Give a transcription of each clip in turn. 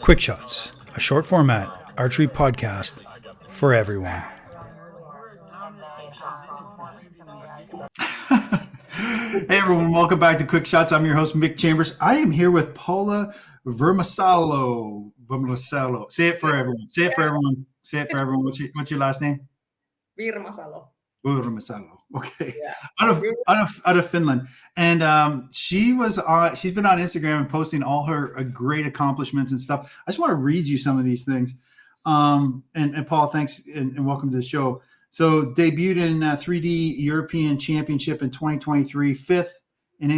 Quick Shots, a short format archery podcast for everyone. Hey everyone, welcome back to Quick Shots. I'm your host, Mick Chambers. I am here with Paula Virmasalo. Say it for everyone. Say it for everyone. Say it for everyone. What's your last name? Virmasalo. Virmasalo. Okay. Yeah. Out of Finland. And she's been on Instagram and posting all her great accomplishments and stuff. I just want to read you some of these things. And Paul, thanks and welcome to the show. So debuted in 3D European Championship in 2023, fifth in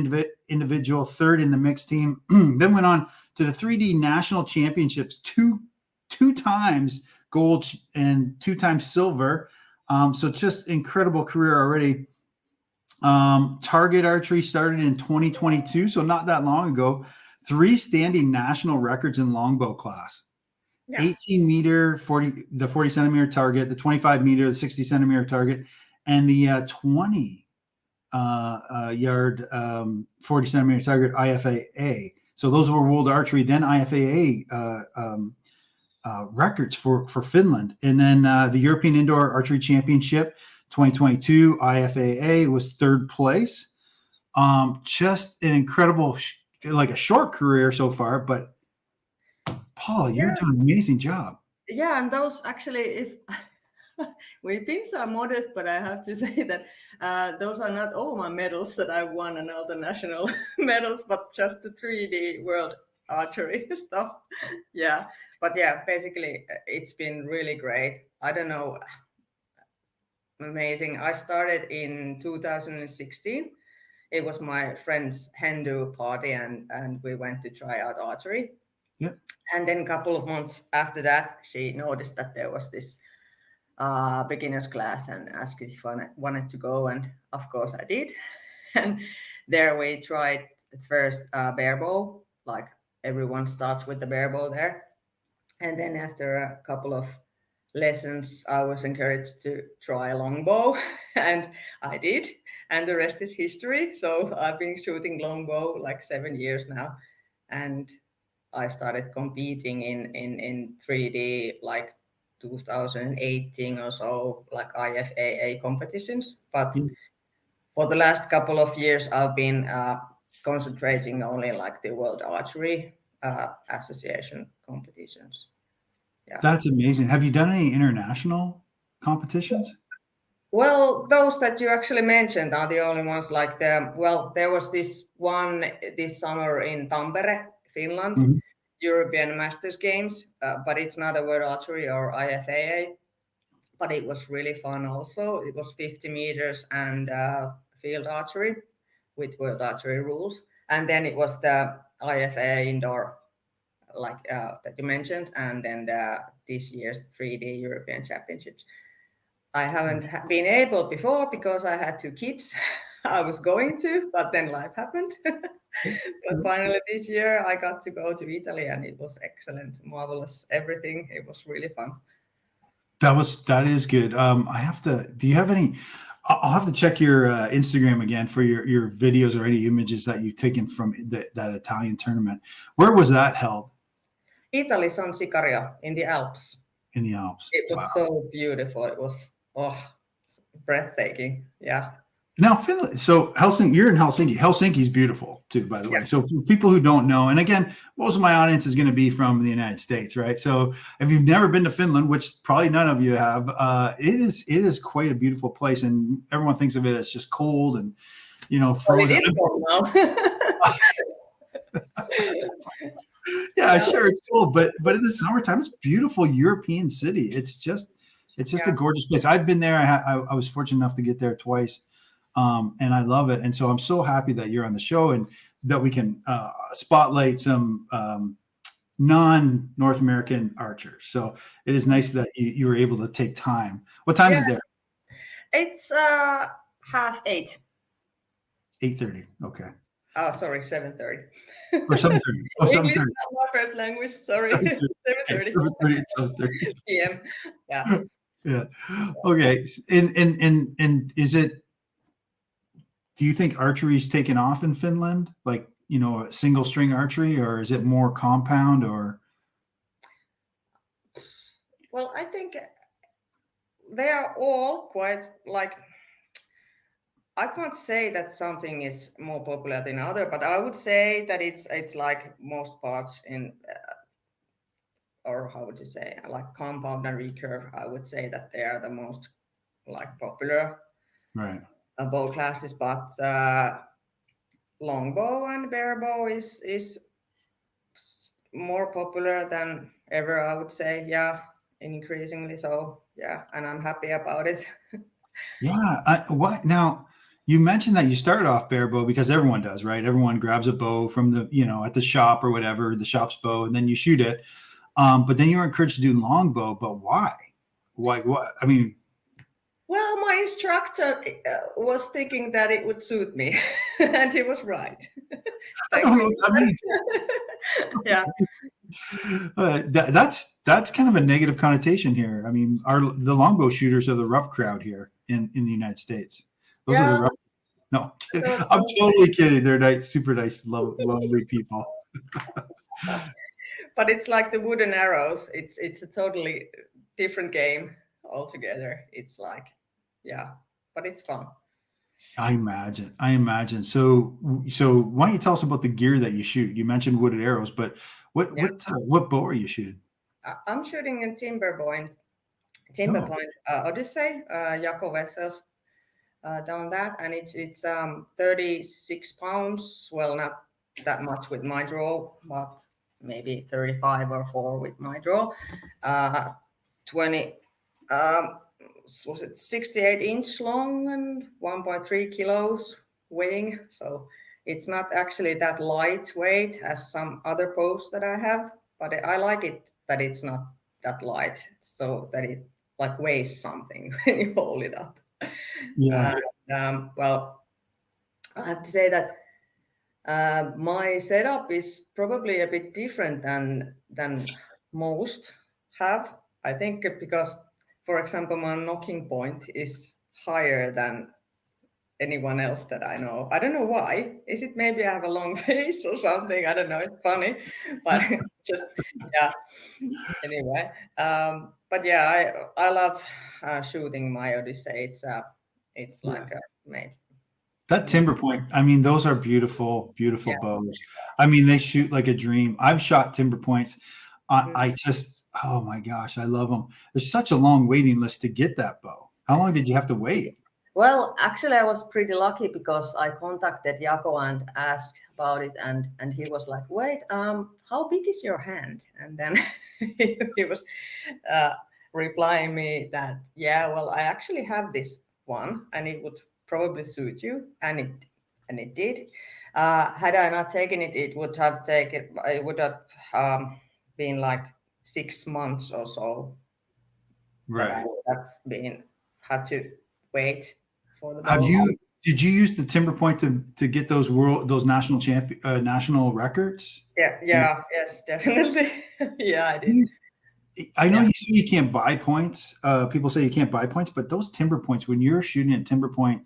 individual, third in the mixed team. Then went on to the 3D National Championships, two times gold and 2 times silver. So just incredible career already. Target archery started in 2022, so not that long ago. 3 standing national records in longbow class. Yeah. 18 meter, 40 centimeter target, the 25 meter, the 60 centimeter target, and the 20 yard 40 centimeter target IFAA. So those were World Archery, then IFAA records for Finland. And then the European Indoor Archery Championship 2022 IFAA was 3rd place. Just an incredible, like a short career so far, but Paul, you're doing an amazing job. Yeah, and those actually, if we've been so modest, but I have to say that those are not all my medals that I won and all the national medals, but just the 3D World Archery stuff. Yeah, but yeah, basically it's been really great. I don't know, amazing. I started in 2016. It was my friend's Hindu party, and we went to try out archery. Yeah. And then a couple of months after that, she noticed that there was this beginner's class and asked if I wanted to go. And of course I did. And there we tried at first bare bow, like everyone starts with the bare bow there. And then after a couple of lessons, I was encouraged to try longbow, and I did. And the rest is history. So I've been shooting longbow like 7 years now. And I started competing in 3D like 2018 or so, like IFAA competitions. But for the last couple of years, I've been concentrating only like the World Archery Association competitions. Yeah. That's amazing. Have you done any international competitions? Well, those that you actually mentioned are the only ones. Like there was this one this summer in Tampere, Finland, European Masters Games, but it's not a World Archery or IFAA, but it was really fun also. It was 50 meters and field archery with World Archery rules. And then it was the IFAA indoor, like that you mentioned, and then this year's 3D European Championships. I haven't been able before because I had 2 kids. I was going to, but then life happened. But finally this year I got to go to Italy, and it was excellent, marvelous, everything. It was really fun. That is good. Do you have any? I'll have to check your Instagram again for your videos or any images that you've taken from that Italian tournament. Where was that held? Italy, San Sicario, in the Alps. In the Alps. It was so beautiful. It was breathtaking. Yeah. Now, Finland. So Helsinki, you're in Helsinki. Helsinki's beautiful too, by the way. So for people who don't know, and again, most of my audience is going to be from the United States, right? So if you've never been to Finland, which probably none of you have, it is quite a beautiful place, and everyone thinks of it as just cold and frozen. Well, it is cold now. Yeah, sure, it's cool, but in the summertime, it's a beautiful European city. It's just a gorgeous place. I've been there. I was fortunate enough to get there twice. And I love it. And so I'm so happy that you're on the show and that we can spotlight some non-North American archers. So it is nice that you were able to take time. What time is it there? It's 7:30. 8:30. Okay. Oh, sorry, 7:30. Or 7:30. Oh, 7:30. English is not my first language. Sorry. 7:30. 7:30 p.m. Yeah. Yeah. Okay. And is it? Do you think archery's taken off in Finland? Like, single string archery, or is it more compound or? Well, I think they are all quite like, I can't say that something is more popular than other, but I would say that it's like most parts in, or how would you say, like compound and recurve. I would say that they are the most like popular Right. bow classes, but longbow and barebow is more popular than ever. I would say, yeah, increasingly so. Yeah, and I'm happy about it. Yeah. What now? You mentioned that you started off bare bow because everyone does, right? Everyone grabs a bow from the, at the shop or whatever, the shop's bow, and then you shoot it. But then you were encouraged to do longbow. But why? Why? What? I mean, Well, my instructor was thinking that it would suit me, and he was right. I Thank don't know you. what that means. Yeah. That's kind of a negative connotation here. I mean, the longbow shooters are the rough crowd here in the United States. Those are the Yeah. rough. No, kidding. So, I'm totally kidding. They're nice, super nice, lovely people. but it's like the wooden arrows. It's a totally different game altogether. It's like, yeah, but it's fun. I imagine. I imagine. So why don't you tell us about the gear that you shoot? You mentioned wooded arrows, but Yeah. what bow are you shooting? I'm shooting a timber Oh, point Odyssey, Jako vessels down that, and it's 36 pounds. Well, not that much with my draw, but maybe 35 or 4 with my draw. 20 was it 68-inch long and 1.3 kilos weighing, so it's not actually that lightweight as some other bows that I have, but I like it that it's not that light, so that it like weighs something when you hold it up. yeah. Well, I have to say that my setup is probably a bit different than most have. I think because, for example, my knocking point is higher than anyone else that I know. I don't know why. Is it maybe I have a long face or something? I don't know. It's funny, but just yeah. Anyway, but yeah, I love shooting my Odyssey. It's Yeah. like a made. That timber point, I mean, those are beautiful, beautiful Yeah. bows. I mean, they shoot like a dream. I've shot timber points. I just, oh my gosh, I love them. There's such a long waiting list to get that bow. How long did you have to wait? Well, actually, I was pretty lucky because I contacted Jako and asked about it, and he was like, "Wait, how big is your hand?" And then he was uh, replying me that, "Yeah, well, I actually have this one, and it would probably suit you," and it did. Had I not taken it, it would have taken. It would have been like 6 months or so that I Right. would have been had to wait for the Have boat. did you use the timber point to get those national records? Yes, definitely. Yeah, I did. These- I know Yeah, you say you can't buy points. People say you can't buy points, but those timber points, when you're shooting at timber point,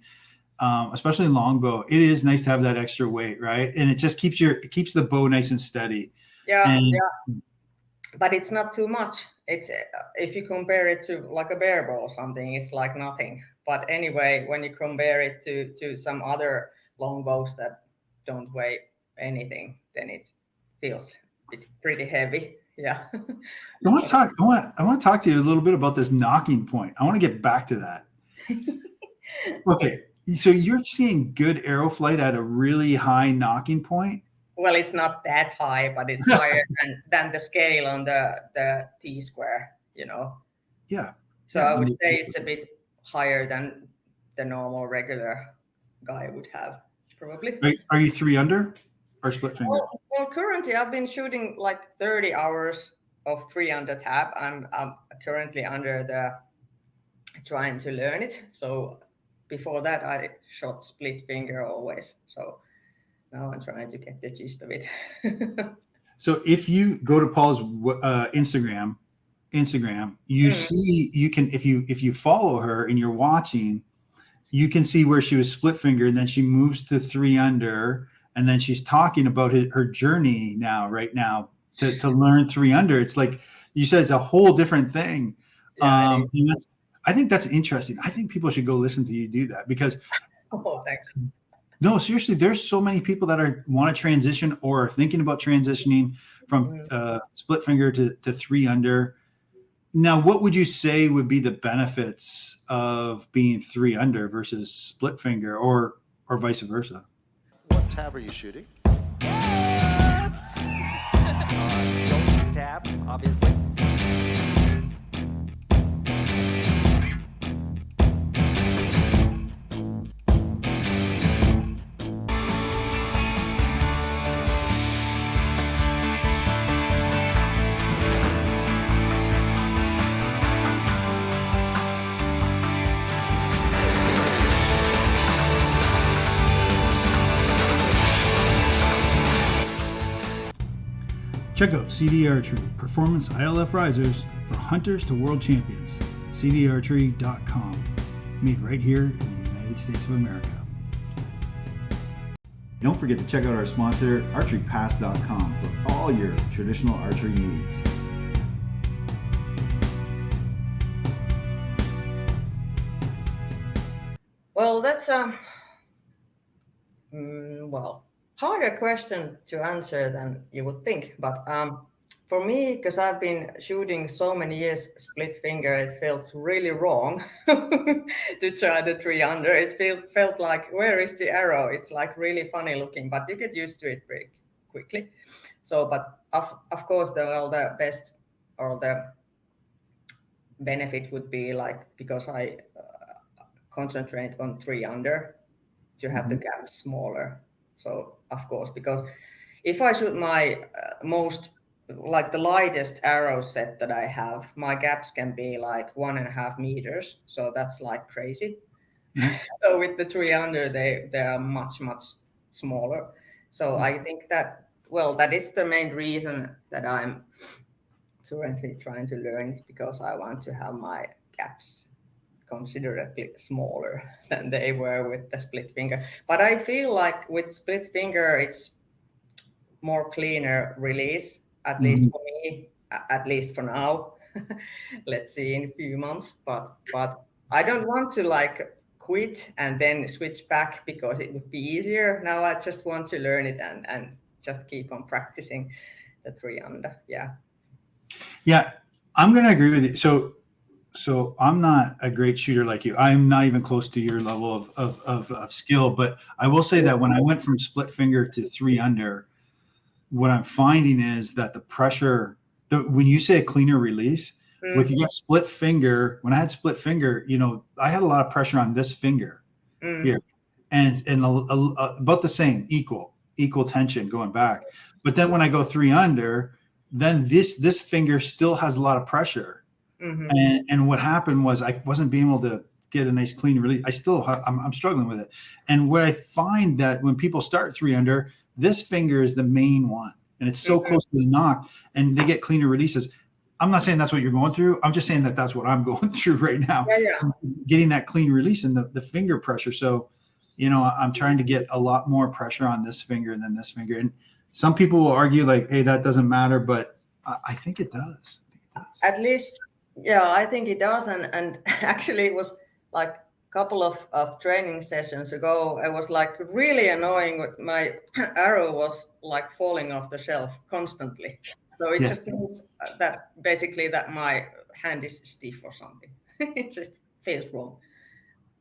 especially in longbow, it is nice to have that extra weight, right? And it just it keeps the bow nice and steady. yeah, And yeah. But it's not too much. It's if you compare it to like a bear bow or something, it's like nothing. But anyway, when you compare it to some other longbows that don't weigh anything, then it feels pretty heavy. Yeah. But I want to talk to you a little bit about this knocking point. I want to get back to that. Okay, so you're seeing good arrow flight at a really high knocking point. well, it's not that high, but it's higher than the scale on the T square, you know. Yeah, So yeah. I would say it's a bit higher than the normal regular guy would have, probably. Are you three under or split finger? Well, currently I've been shooting like 30 hours of 3 under tab. I'm currently under the trying to learn it. So before that I shot split finger always. So now I'm trying to get the gist of it. So if you go to Paul's Instagram, you Mm. see if you follow her and you're watching, you can see where she was split finger and then she moves to three under, and then she's talking about her journey now, right now, to learn 3-under. It's like you said, it's a whole different thing. Yeah, And I think that's interesting. I think people should go listen to you do that because oh, thanks. no, seriously, there's so many people that want to transition or are thinking about transitioning from split finger to 3-under. Now, what would you say would be the benefits of being 3-under versus split finger or vice versa? What tab are you shooting? Ghost! Ghost tab, obviously. Check out CD Archery, performance ILF risers for hunters to world champions. CDArchery.com. Made right here in the United States of America. Don't forget to check out our sponsor, ArcheryPass.com, for all your traditional archery needs. Well, that's well, harder question to answer than you would think. But for me, because I've been shooting so many years split finger, it felt really wrong to try the 3-under. It felt like, where is the arrow? It's like really funny looking, but you get used to it very quickly. So, but of course, the best or the benefit would be like, because I concentrate on 3-under to have the gap smaller. So of course, because if I shoot my most, like the lightest arrow set that I have, my gaps can be like 1.5 meters. So that's like crazy. So with the 3-under, they are much smaller. So I think that, well, that is the main reason that I'm currently trying to learn it, because I want to have my gaps considerably smaller than they were with the split finger. But I feel like with split finger, it's more cleaner release, at least for me, at least for now. Let's see in a few months. But I don't want to like quit and then switch back because it would be easier. Now I just want to learn it and just keep on practicing the 3-under. Yeah. Yeah, I'm going to agree with you. So I'm not a great shooter like you. I'm not even close to your level of skill. But I will say that when I went from split finger to 3-under, what I'm finding is that the pressure, when you say a cleaner release, with you got split finger, when I had split finger, I had a lot of pressure on this finger here, and about the same, equal tension going back. But then when I go 3-under, then this finger still has a lot of pressure. And what happened was I wasn't being able to get a nice clean release. I'm struggling with it. And where I find that when people start 3-under, this finger is the main one, and it's so close to the nock, and they get cleaner releases. I'm not saying that's what you're going through. I'm just saying that that's what I'm going through right now. Yeah. Getting that clean release and the finger pressure. So, I'm trying to get a lot more pressure on this finger than this finger. And some people will argue like, hey, that doesn't matter, but I think it does. At least, yeah, I think it does. And actually it was like a couple of training sessions ago, I was like really annoying with my arrow was like falling off the shelf constantly. So it just means that basically that my hand is stiff or something. It just feels wrong.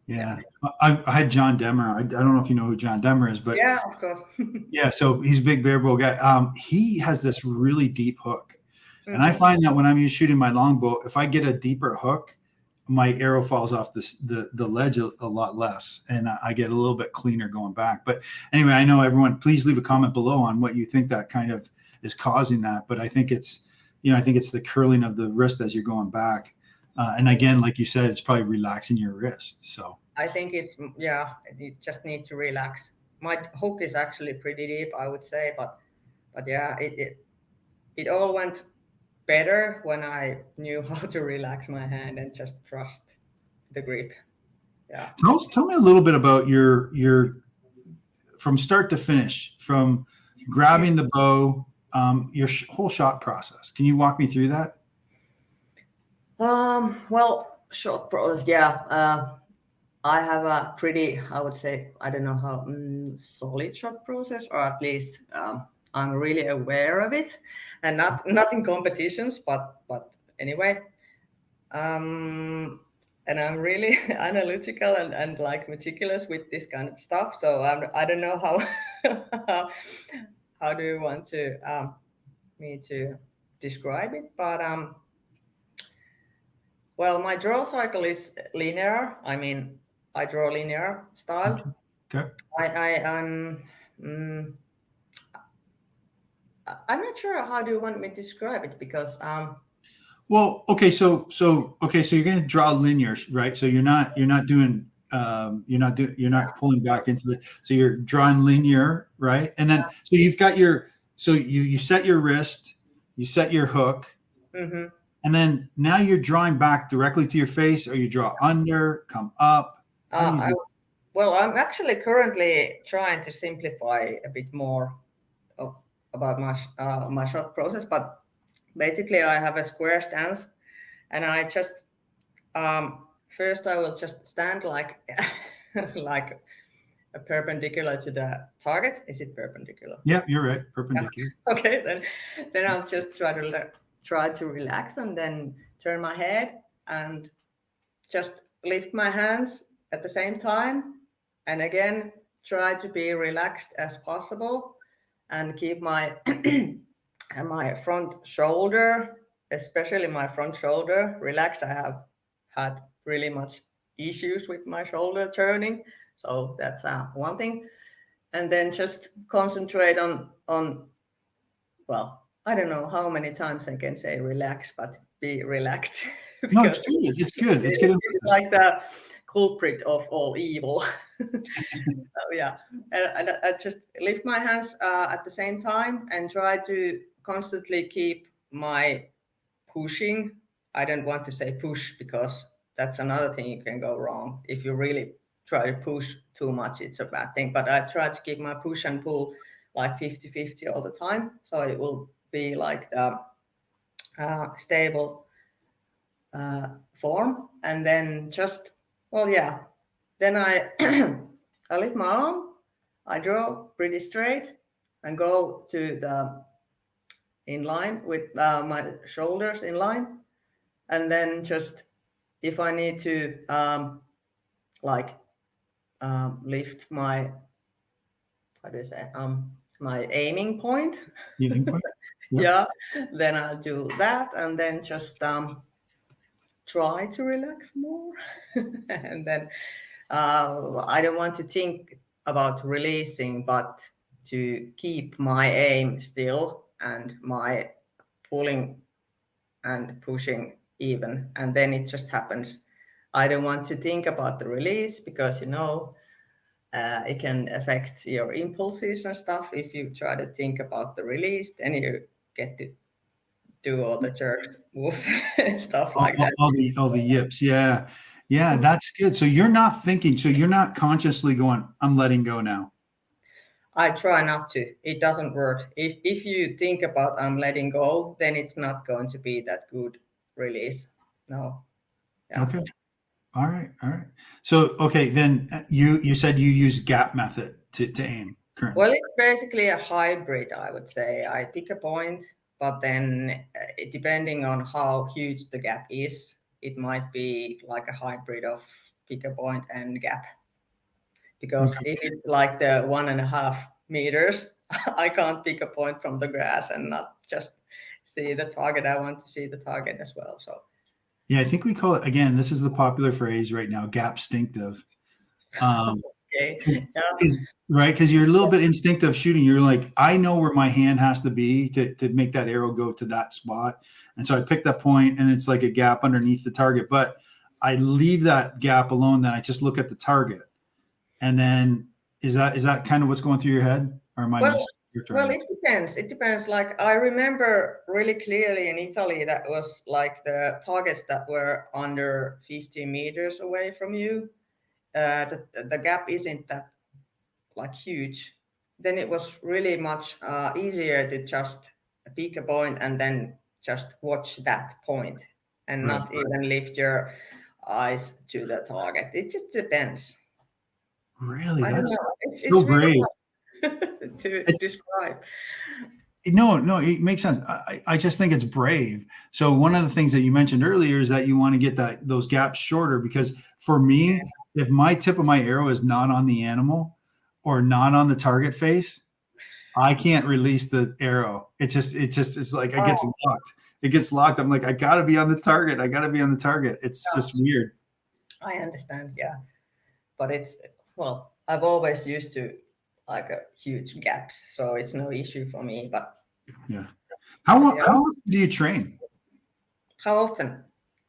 Yeah. I had John Demmer. I don't know if you know who John Demmer is, but yeah, of course. Yeah. So he's a big bear bow guy. He has this really deep hook. And I find that when I'm shooting my longbow, if I get a deeper hook, my arrow falls off the ledge a lot less, and I get a little bit cleaner going back. But anyway, I know everyone, please leave a comment below on what you think that kind of is causing that. But I think it's the curling of the wrist as you're going back. And again, like you said, it's probably relaxing your wrist. So I think you just need to relax. My hook is actually pretty deep, I would say, but yeah, it all went better when I knew how to relax my hand and just trust the grip. Yeah. Tell me a little bit about your from start to finish, from grabbing the bow your whole shot process. Can you walk me through that? Well, short process, yeah. I have a pretty, I would say, I don't know how solid shot process, or at least I'm really aware of it, and not in competitions, but anyway. And I'm really analytical and like meticulous with this kind of stuff. So I don't know how how do you want to me to describe it, but well, my draw cycle is linear. I mean, I draw linear style. Okay. Mm, I'm not sure how do you want me to describe it, because Well, okay, so you're going to draw linears, right? So you're not doing you're not pulling back into the, so you're drawing linear, right? And then so you've got your, so you set your wrist, you set your hook, mhm. and then now you're drawing back directly to your face, or you draw under, come up. How do you do? Well, I'm actually currently trying to simplify a bit more about my shot process, but basically I have a square stance, and I just first I will just stand like like a perpendicular to the target. Is it perpendicular? Yeah, you're right, perpendicular. Okay, then I'll just try to relax, and then turn my head and just lift my hands at the same time, and again try to be relaxed as possible, and keep my my front shoulder, especially my front shoulder, relaxed. I have had really much issues with my shoulder turning, so that's one thing. And then just concentrate on, well, I don't know how many times I can say relax, but be relaxed. No, it's Because good. It's good. It's it's good. like the culprit of all evil. So yeah, and I just lift my hands at the same time, and try to constantly keep my pushing. I don't want to say push, because that's another thing you can go wrong. If you really try to push too much, it's a bad thing. But I try to keep my push and pull like 50-50 all the time. So it will be like the stable form. And then just, well, yeah, then I I lift my arm, I draw pretty straight, and go to the in line with my shoulders in line, and then just, if I need to like lift my, how do you say, my aiming point, You think? Yep. yeah, then I'll do that, and then just try to relax more. And then I don't want to think about releasing, but to keep my aim still, and my pulling and pushing even, and then it just happens. I don't want to think about the release, because it can affect your impulses and stuff. If you try to think about the release, then you get to do all the jerk moves and stuff like that. All the yips. Yeah. Yeah, that's good. So you're not thinking, so you're not consciously going, I'm letting go now. I try not to. It doesn't work. If you think about I'm letting go, then it's not going to be that good release. No. Yeah. Okay. All right. All right. So, okay, then you said you use gap method to aim currently. Well, it's basically a hybrid, I would say. I pick a point, but then depending on how huge the gap is, it might be like a hybrid of pick a point and gap. Because if it's like the 1.5 meters, I can't pick a point from the grass and not just see the target. I want to see the target as well. So Yeah, I think we call it, again, this is the popular phrase right now, gap stinctive. okay, yeah. Right, because you're a little bit instinctive shooting. You're like, I know where my hand has to be to make that arrow go to that spot. And so I pick that point, and it's like a gap underneath the target. But I leave that gap alone, then I just look at the target. And then is that kind of what's going through your head? Or am I Well, it depends. It depends. Like, I remember really clearly in Italy, that was like the targets that were under 50 meters away from you. The gap isn't that like huge. Then it was really much easier to just pick a point and then just watch that point and Right. not even lift your eyes to the target. It just depends. Really, I don't that's know. It's so really brave. hard to It's- describe. No, it makes sense. I just think it's brave. So one of the things that you mentioned earlier is that you want to get those gaps shorter, because for me, if my tip of my arrow is not on the animal or not on the target face, I can't release the arrow. It's like it gets locked. It gets locked. I'm like, I gotta be on the target. I gotta be on the target. It's just weird. I understand, yeah. But I've always used to like a huge gaps, so it's no issue for me. But How often do you train? how often?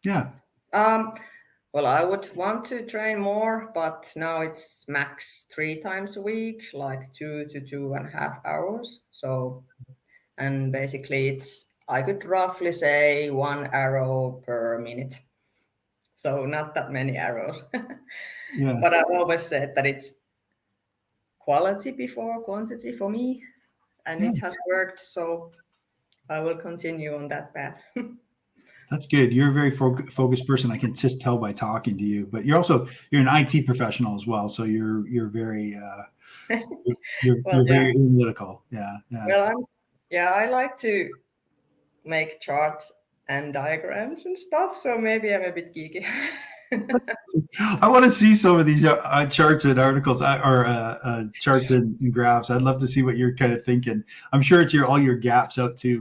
Yeah. Well, I would want to train more, but now it's max 3 times a week, like 2 to 2.5 hours. So, and basically I could roughly say 1 arrow per minute. So not that many arrows. Yeah. But I've always said that it's quality before quantity for me, and it has worked. So I will continue on that path. That's good. You're a very focused person. I can just tell by talking to you. But you're an IT professional as well, so you're very you're very analytical. Yeah. Well, I like to make charts and diagrams and stuff. So maybe I'm a bit geeky. I want to see some of these charts and articles or charts and graphs. I'd love to see what you're kind of thinking. I'm sure it's all your gaps out to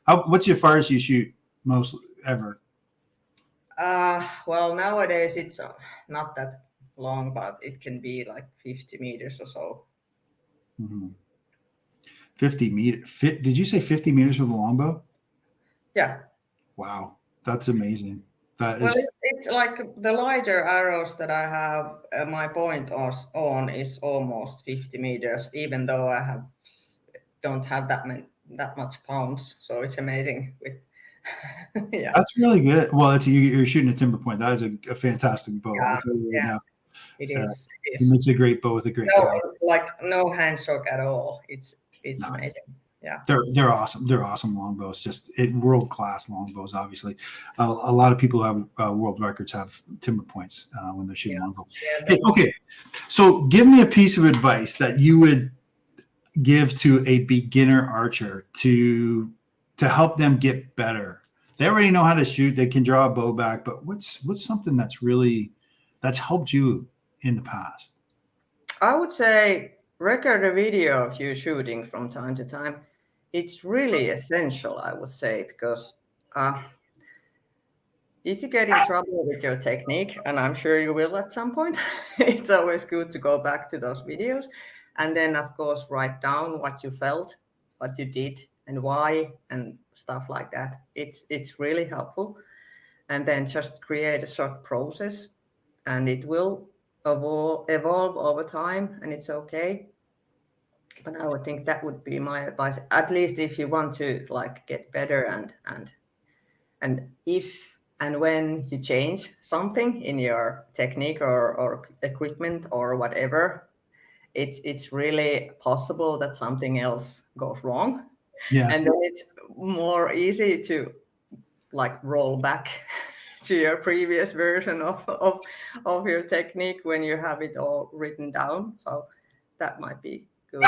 what's your farthest you shoot most ever? Well, nowadays it's not that long, but it can be like 50 meters or so. Mm-hmm. 50 meters. Did you say 50 meters with a longbow? Yeah. Wow, that's amazing. Well, it's like the lighter arrows that I have. My point on is almost 50 meters, even though I don't have that much pounds. So it's amazing. Yeah, that's really good. Well, you're shooting a timber point. That is a fantastic bow. I'll tell you right now. It is. It makes a great bow with a great cast. No hand shock at all. It's Nice. amazing. Yeah, they're awesome. They're awesome longbows. Just world class longbows. Obviously, a lot of people who have world records have timber points when they're shooting longbows. Hey, okay, so give me a piece of advice that you would give to a beginner archer to help them get better. They already know how to shoot. They can draw a bow back, but what's something that's helped you in the past? I would say record a video of you shooting from time to time. It's really essential, I would say, because if you get in trouble with your technique, and I'm sure you will at some point, it's always good to go back to those videos and then, of course, write down what you felt, what you did, and why, and stuff like that. It's really helpful. And then just create a short process, and it will evolve over time, and it's okay. But I would think that would be my advice, at least if you want to get better and if and when you change something in your technique or equipment or whatever, it's really possible that something else goes wrong. Yeah. And then it's more easy to roll back to your previous version of your technique when you have it all written down. So that might be good.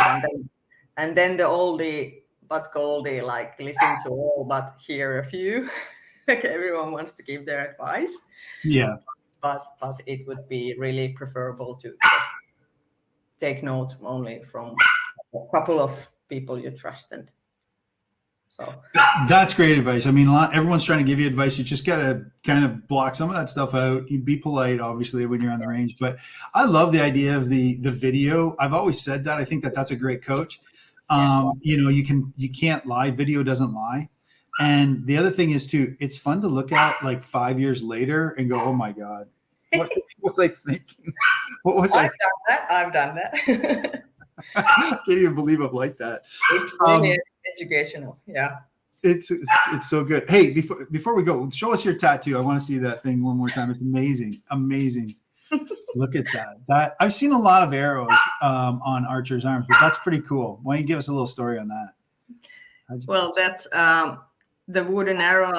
And then the oldie but goldie, listen to all but hear a few. Everyone wants to give their advice. Yeah. But it would be really preferable to just take notes only from a couple of people you trust. And so that's great advice. I mean, everyone's trying to give you advice. You just got to kind of block some of that stuff out. You be polite, obviously, when you're on the range. But I love the idea of the video. I've always said that. I think that's a great coach. You can't lie. Video doesn't lie. And the other thing is too, it's fun to look at 5 years later and go, oh my God, what was I thinking? What was I've done that. I can't even believe I'm like that. It's really educational. Yeah. It's so good. Hey, before we go, show us your tattoo. I want to see that thing one more time. It's amazing. Amazing. Look at that. I've seen a lot of arrows on archers' arms, but that's pretty cool. Why don't you give us a little story on that? Well, that's the wooden arrow.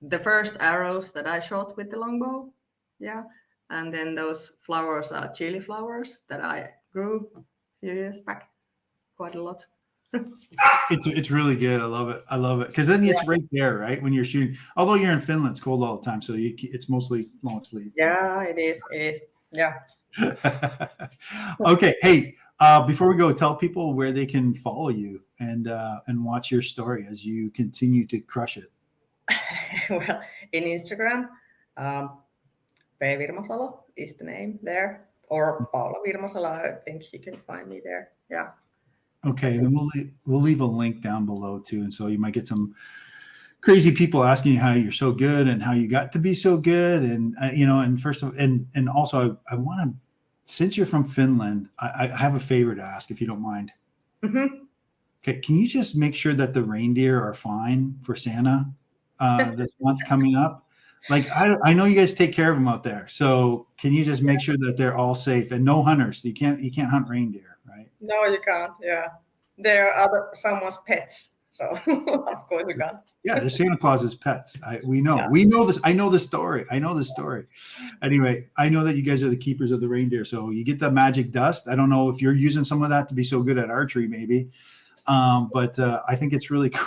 The first arrows that I shot with the longbow. Yeah. And then those flowers are chili flowers that I grew a few years back. Quite a lot. It's really good. I love it. I love it because then it's right there, right when you're shooting. Although you're in Finland, it's cold all the time, so it's mostly long sleeve. Yeah, it is. It is. Yeah. Okay. Hey, before we go, tell people where they can follow you and watch your story as you continue to crush it. Well, in Instagram, Paula Virmasalo is the name there, or Paula Virmasalo. I think you can find me there. Yeah. Okay, then we'll leave a link down below too, and so you might get some crazy people asking you how you're so good and how you got to be so good, and and first of and also I want to, since you're from Finland, I have a favor to ask if you don't mind. Mm-hmm. Okay, can you just make sure that the reindeer are fine for Santa this month coming up? Like I know you guys take care of them out there, so can you just make sure that they're all safe and no hunters? You can't hunt reindeer, right? No, you can't. Yeah, they're someone's pets, so of course you can't. Yeah, they're Santa Claus's pets. We know this. I know the story. Anyway, I know that you guys are the keepers of the reindeer, so you get the magic dust. I don't know if you're using some of that to be so good at archery, maybe, but I think it's really cool.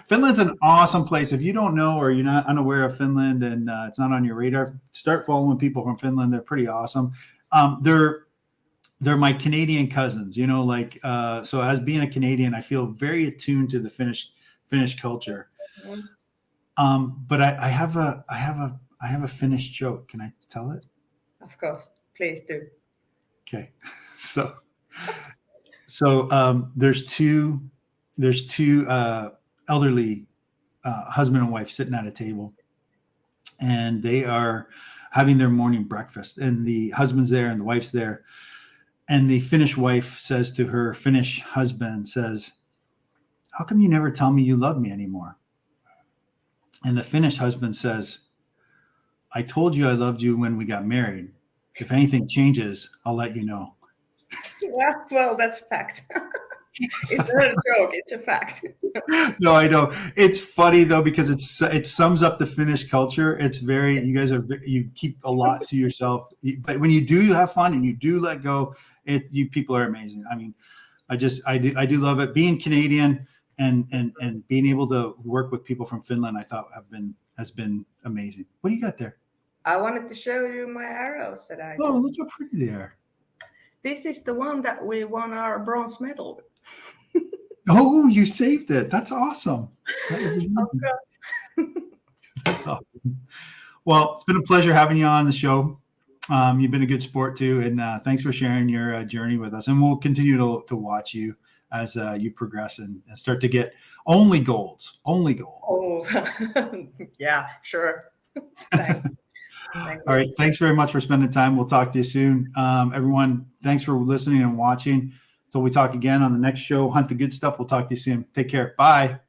Finland's an awesome place. If you don't know or you're not unaware of Finland and it's not on your radar, start following people from Finland. They're pretty awesome. They're my Canadian cousins, so as being a Canadian, I feel very attuned to the Finnish culture. But I have a Finnish joke. Can I tell it? Of course, please do. Okay. So there's two elderly husband and wife sitting at a table, and they are having their morning breakfast, and the husband's there and the wife's there. And the Finnish wife says to her Finnish husband, "How come you never tell me you love me anymore?" And the Finnish husband says, "I told you I loved you when we got married. If anything changes, I'll let you know." Yeah, well, that's a fact. It's not a joke, it's a fact. No, I know. It's funny though, because it sums up the Finnish culture. It's you keep a lot to yourself, but when you do have fun and you do let go, you people are amazing. I mean, I do love it. Being Canadian and being able to work with people from Finland, I thought has been amazing. What do you got there? I wanted to show you my arrows that I. Oh, look how pretty they are. This is the one that we won our bronze medal with. Oh, you saved it. That's awesome. That is amazing. That's awesome. Well, it's been a pleasure having you on the show. You've been a good sport too, and thanks for sharing your journey with us. And we'll continue to watch you as you progress and start to get only golds. Oh, yeah, sure. Thanks. All right. Thanks very much for spending time. We'll talk to you soon. Everyone, thanks for listening and watching. Until we talk again on the next show, Hunt the Good Stuff. We'll talk to you soon. Take care. Bye.